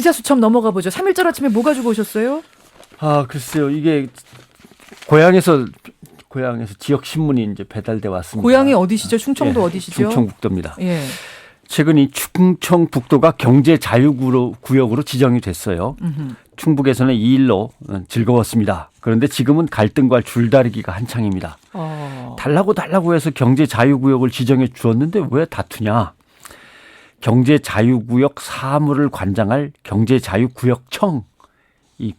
기자 수첩 넘어가 보죠. 3일절 아침에 뭐 가지고 오셨어요? 글쎄요. 이게 고향에서 지역 신문이 이제 배달돼 왔습니다. 고향이 어디시죠? 충청도 어디시죠? 충청북도입니다. 예. 최근 이 충청북도가 경제 자유구역으로 지정이 됐어요. 충북에서는 이 일로 즐거웠습니다. 그런데 지금은 갈등과 줄다리기가 한창입니다. 달라고 해서 경제 자유구역을 지정해 주었는데 왜 다투냐? 경제 자유구역 사무를 관장할 경제자유구역청, 이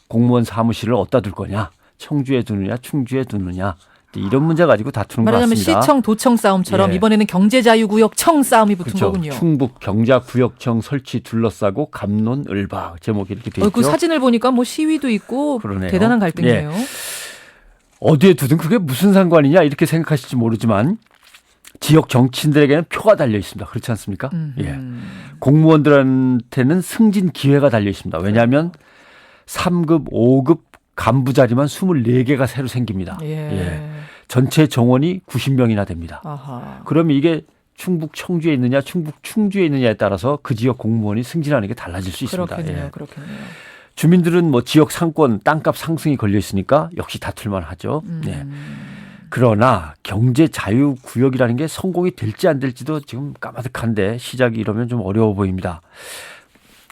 공무원 사무실을 어디다 둘 거냐? 청주에 두느냐, 충주에 두느냐, 이런 문제 가지고 다투는 것 말하자면 같습니다. 시청 도청 싸움처럼 예. 이번에는 경제자유구역청 싸움이 붙은 그렇죠. 거군요. 충북 경자구역청 설치 둘러싸고 감론을박, 제목이 이렇게 돼 있죠. 그 사진을 보니까 뭐 시위도 있고 그러네요. 대단한 갈등이네요. 예. 어디에 두든 그게 무슨 상관이냐 이렇게 생각하실지 모르지만 지역 정치인들에게는 표가 달려 있습니다. 그렇지 않습니까? 예. 공무원들한테는 승진 기회가 달려 있습니다. 왜냐하면 3급, 5급 간부 자리만 24개가 새로 생깁니다. 예. 전체 정원이 90명이나 됩니다. 그러면 이게 충북 청주에 있느냐, 충북 충주에 있느냐에 따라서 그 지역 공무원이 승진하는 게 달라질 수 있습니다. 그렇겠네요. 예. 그렇겠네요. 주민들은 뭐 지역 상권, 땅값 상승이 걸려 있으니까 역시 다툴만 하죠. 네. 그러나 경제 자유 구역이라는 게 성공이 될지 안 될지도 지금 까마득한데 시작이 이러면 좀 어려워 보입니다.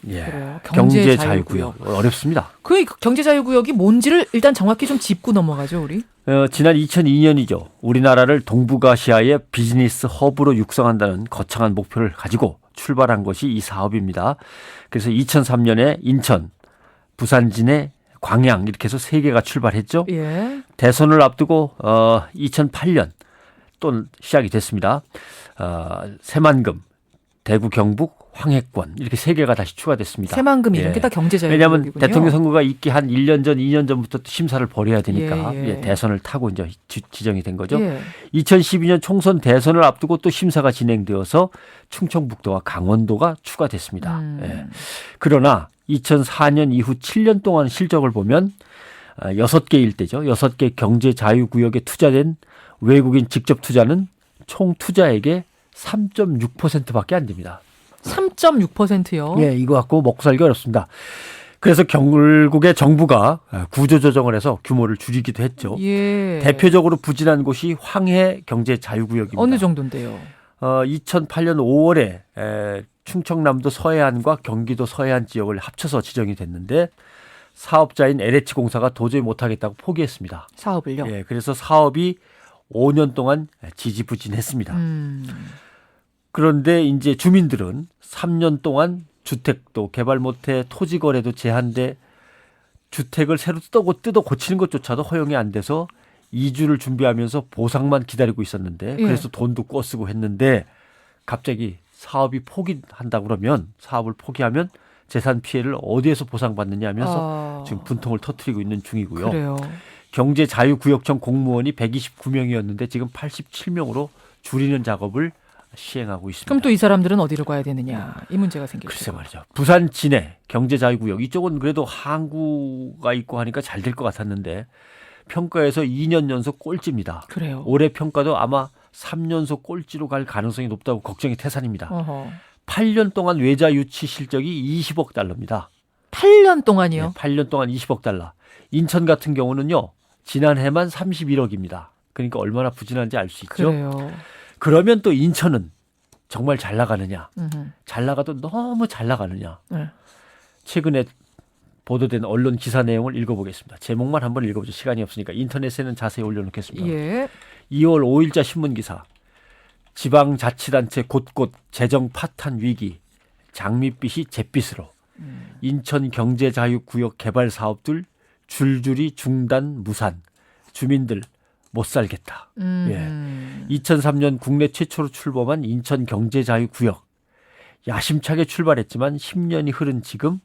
예. 그래요. 경제 자유 구역 어렵습니다. 그 경제 자유 구역이 뭔지를 일단 정확히 좀 짚고 넘어가죠, 우리. 지난 2002년이죠. 우리나라를 동북아시아의 비즈니스 허브로 육성한다는 거창한 목표를 가지고 출발한 것이 이 사업입니다. 그래서 2003년에 인천, 부산 진해, 광양 이렇게 해서 3개가 출발했죠. 예. 대선을 앞두고 2008년 또 시작이 됐습니다. 새만금, 대구 경북, 황해권 이렇게 3개가 다시 추가됐습니다. 새만금 이런 게 다 경제자유 왜냐하면 구역이군요. 대통령 선거가 있기 한 1년 전, 2년 전부터 심사를 벌여야 되니까 대선을 타고 이제 지정이 된 거죠. 2012년 총선 대선을 앞두고 또 심사가 진행되어서 충청북도와 강원도가 추가됐습니다. 예. 그러나 2004년 이후 7년 동안 실적을 보면 6개 일대죠. 6개 경제자유구역에 투자된 외국인 직접 투자는 총 투자액의 3.6%밖에 안 됩니다. 3.6%요? 예, 이거 갖고 먹고 살기 어렵습니다. 그래서 결국에 정부가 구조조정을 해서 규모를 줄이기도 했죠. 예. 대표적으로 부진한 곳이 황해 경제자유구역입니다. 어느 정도인데요? 2008년 5월에 충청남도 서해안과 경기도 서해안 지역을 합쳐서 지정이 됐는데 사업자인 LH공사가 도저히 못하겠다고 포기했습니다. 사업을요? 예, 그래서 사업이 5년 동안 지지부진했습니다. 그런데 이제 주민들은 3년 동안 주택도 개발 못해 토지 거래도 제한돼 주택을 새로 뜯어 고치는 것조차도 허용이 안 돼서 이주를 준비하면서 보상만 기다리고 있었는데 그래서 돈도 꿔쓰고 했는데 갑자기 사업이 포기한다 그러면 사업을 포기하면 재산 피해를 어디에서 보상받느냐 하면서 지금 분통을 터뜨리고 있는 중이고요. 그래요. 경제자유구역청 공무원이 129명이었는데 지금 87명으로 줄이는 작업을 시행하고 있습니다. 그럼 또 이 사람들은 어디로 가야 되느냐 이 문제가 생기죠. 글쎄 말이죠. 부산 진해 경제자유구역 이쪽은 그래도 항구가 있고 하니까 잘 될 것 같았는데 평가에서 2년 연속 꼴찌입니다. 그래요. 올해 평가도 아마 3연속 꼴찌로 갈 가능성이 높다고 걱정이 태산입니다. 8년 동안 외자 유치 실적이 20억 달러입니다. 8년 동안이요? 네, 8년 동안 20억 달러. 인천 같은 경우는요. 지난해만 31억입니다. 그러니까 얼마나 부진한지 알 수 있죠. 그래요. 그러면 또 인천은 정말 잘 나가느냐. 잘 나가도 너무 잘 나가느냐. 최근에 보도된 언론 기사 내용을 읽어보겠습니다. 제목만 한번 읽어보죠. 시간이 없으니까 인터넷에는 자세히 올려놓겠습니다. 예. 2월 5일자 신문기사. 지방자치단체 곳곳 재정 파탄 위기. 장밋빛이 잿빛으로. 인천 경제자유구역 개발 사업들 줄줄이 중단 무산. 주민들 못 살겠다. 예. 2003년 국내 최초로 출범한 인천 경제자유구역. 야심차게 출발했지만 10년이 흐른 지금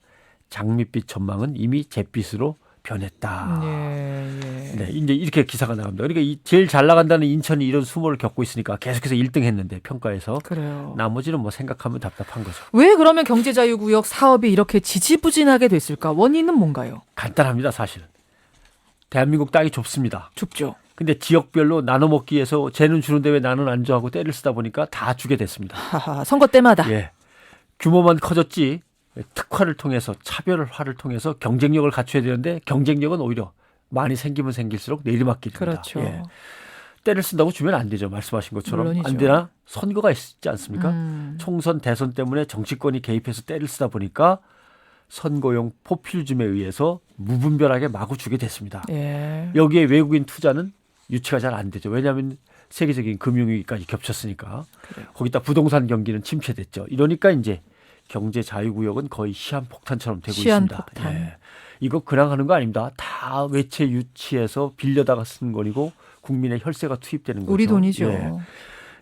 장밋빛 전망은 이미 잿빛으로 변했다. 네, 이제 이렇게 기사가 나갑니다. 그러니까 제일 잘 나간다는 인천이 이런 수모를 겪고 있으니까 계속해서 1등 했는데 평가에서. 그래요. 나머지는 뭐 생각하면 답답한 거죠. 왜 그러면 경제자유구역 사업이 이렇게 지지부진하게 됐을까? 원인은 뭔가요? 간단합니다, 사실은. 대한민국 땅이 좁습니다. 좁죠. 근데 지역별로 나눠 먹기 위해서 쟤는 주는데 왜 나는 안 줘 하고 때를 쓰다 보니까 다 주게 됐습니다. 선거 때마다. 예. 규모만 커졌지 특화를 통해서 차별화를 통해서 경쟁력을 갖춰야 되는데 경쟁력은 오히려 많이 생기면 생길수록 내리막길입니다. 그렇죠. 예. 때를 쓴다고 주면 안 되죠. 말씀하신 것처럼. 물론이죠. 안 되나? 선거가 있지 않습니까? 총선 대선 때문에 정치권이 개입해서 때를 쓰다 보니까 선거용 포퓰리즘에 의해서 무분별하게 마구 주게 됐습니다. 예. 여기에 외국인 투자는 유치가 잘 안 되죠. 왜냐하면 세계적인 금융위기까지 겹쳤으니까. 그래요. 거기다 부동산 경기는 침체됐죠. 이러니까 이제 경제 자유구역은 거의 시한폭탄처럼 되고 있습니다. 시한폭탄. 예. 이거 그냥 하는 거 아닙니다. 다 외채 유치해서 빌려다가 쓰는 거니고 국민의 혈세가 투입되는 거죠. 우리 돈이죠.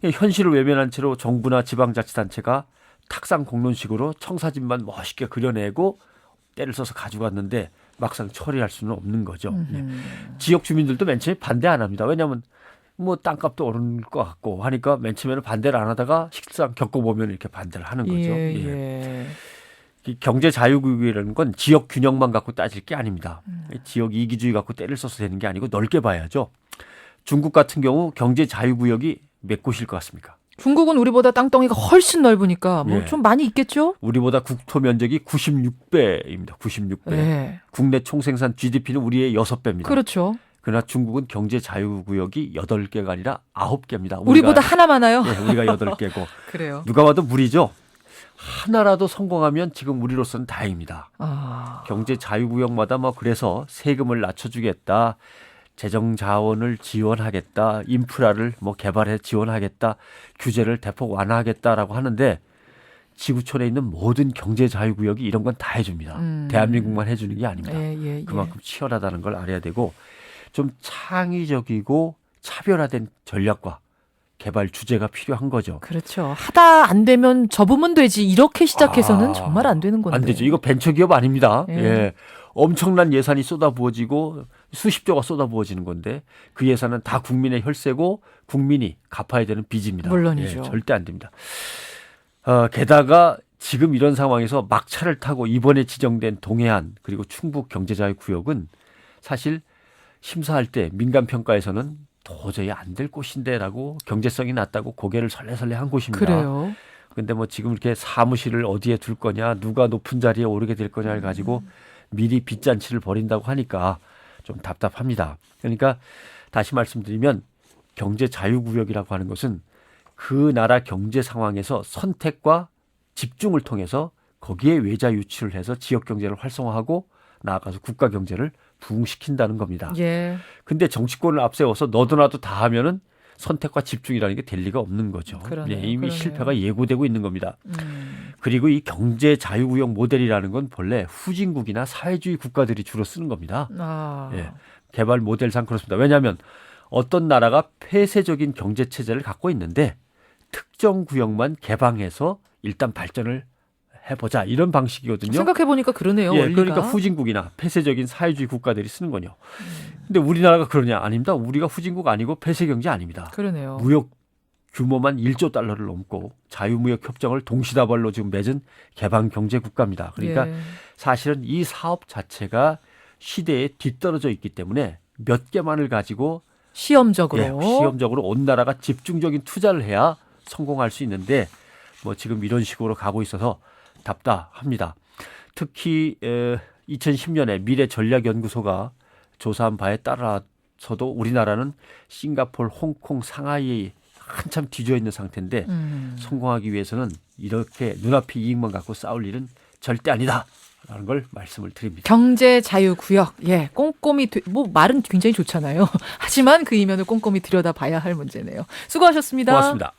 예. 현실을 외면한 채로 정부나 지방자치단체가 탁상 공론식으로 청사진만 멋있게 그려내고 때를 써서 가져갔는데 막상 처리할 수는 없는 거죠. 예. 지역 주민들도 맨 처음에 반대 안 합니다. 왜냐하면 뭐 땅값도 오를 것 같고 하니까 맨 처음에는 반대를 안 하다가 실상 겪어보면 이렇게 반대를 하는 거죠. 예, 예. 예. 이 경제 자유구역이라는 건 지역 균형만 갖고 따질 게 아닙니다. 지역 이기주의 갖고 때를 써서 되는 게 아니고 넓게 봐야죠. 중국 같은 경우 경제 자유구역이 몇 곳일 것 같습니까? 중국은 우리보다 땅덩이가 훨씬 넓으니까 뭐 예. 좀 많이 있겠죠? 우리보다 국토 면적이 96배입니다. 96배. 네. 국내 총생산 GDP는 우리의 6배입니다. 그렇죠. 그러나 중국은 경제 자유구역이 8개가 아니라 9개입니다. 우리보다 하나 많아요. 예, 우리가 8개고. 그래요. 누가 봐도 무리죠. 하나라도 성공하면 지금 우리로서는 다행입니다. 아, 경제 자유구역마다 뭐 그래서 세금을 낮춰주겠다. 재정 자원을 지원하겠다. 인프라를 뭐 개발해 지원하겠다. 규제를 대폭 완화하겠다라고 하는데 지구촌에 있는 모든 경제 자유구역이 이런 건 다 해줍니다. 대한민국만 해주는 게 아닙니다. 예, 예, 예. 그만큼 치열하다는 걸 알아야 되고 좀 창의적이고 차별화된 전략과 개발 주제가 필요한 거죠. 그렇죠. 하다 안 되면 접으면 되지. 이렇게 시작해서는 아, 정말 안 되는 건데. 안 되죠. 이거 벤처기업 아닙니다. 예. 예. 엄청난 예산이 쏟아부어지고 수십조가 쏟아부어지는 건데 그 예산은 다 국민의 혈세고 국민이 갚아야 되는 빚입니다. 물론이죠. 예, 절대 안 됩니다. 게다가 지금 이런 상황에서 막차를 타고 이번에 지정된 동해안 그리고 충북 경제자유구역은 사실 심사할 때 민간평가에서는 도저히 안 될 곳인데라고 경제성이 낮다고 고개를 설레설레 한 곳입니다. 그래요. 근데 뭐 지금 이렇게 사무실을 어디에 둘 거냐, 누가 높은 자리에 오르게 될 거냐를 가지고 미리 빚잔치를 벌인다고 하니까 좀 답답합니다. 그러니까 다시 말씀드리면 경제 자유구역이라고 하는 것은 그 나라 경제 상황에서 선택과 집중을 통해서 거기에 외자 유치를 해서 지역 경제를 활성화하고 나아가서 국가 경제를 부흥시킨다는 겁니다. 예. 근데 정치권을 앞세워서 너도 나도 다 하면은 선택과 집중이라는 게 될 리가 없는 거죠. 그러네요. 이미 그러네요. 실패가 예고되고 있는 겁니다. 그리고 이 경제 자유구역 모델이라는 건 본래 후진국이나 사회주의 국가들이 주로 쓰는 겁니다. 아. 예, 개발 모델상 그렇습니다. 왜냐하면 어떤 나라가 폐쇄적인 경제 체제를 갖고 있는데 특정 구역만 개방해서 일단 발전을 해보자 이런 방식이거든요. 생각해 보니까 그러네요. 예, 원리가. 그러니까 후진국이나 폐쇄적인 사회주의 국가들이 쓰는 거죠. 근데 우리나라가 그러냐? 아닙니다. 우리가 후진국 아니고 폐쇄 경제 아닙니다. 그러네요. 무역 규모만 1조 달러를 넘고 자유무역 협정을 동시다발로 지금 맺은 개방 경제 국가입니다. 그러니까 예. 사실은 이 사업 자체가 시대에 뒤떨어져 있기 때문에 몇 개만을 가지고 시험적으로. 시험적으로 온 나라가 집중적인 투자를 해야 성공할 수 있는데 뭐 지금 이런 식으로 가고 있어서 답답합니다. 특히 2010년에 미래전략연구소가 조사한 바에 따라서도 우리나라는 싱가포르, 홍콩, 상하이에 한참 뒤져 있는 상태인데 성공하기 위해서는 이렇게 눈앞의 이익만 갖고 싸울 일은 절대 아니다라는 걸 말씀을 드립니다. 경제 자유구역. 예, 꼼꼼히 뭐 말은 굉장히 좋잖아요. 하지만 그 이면을 꼼꼼히 들여다봐야 할 문제네요. 수고하셨습니다. 고맙습니다.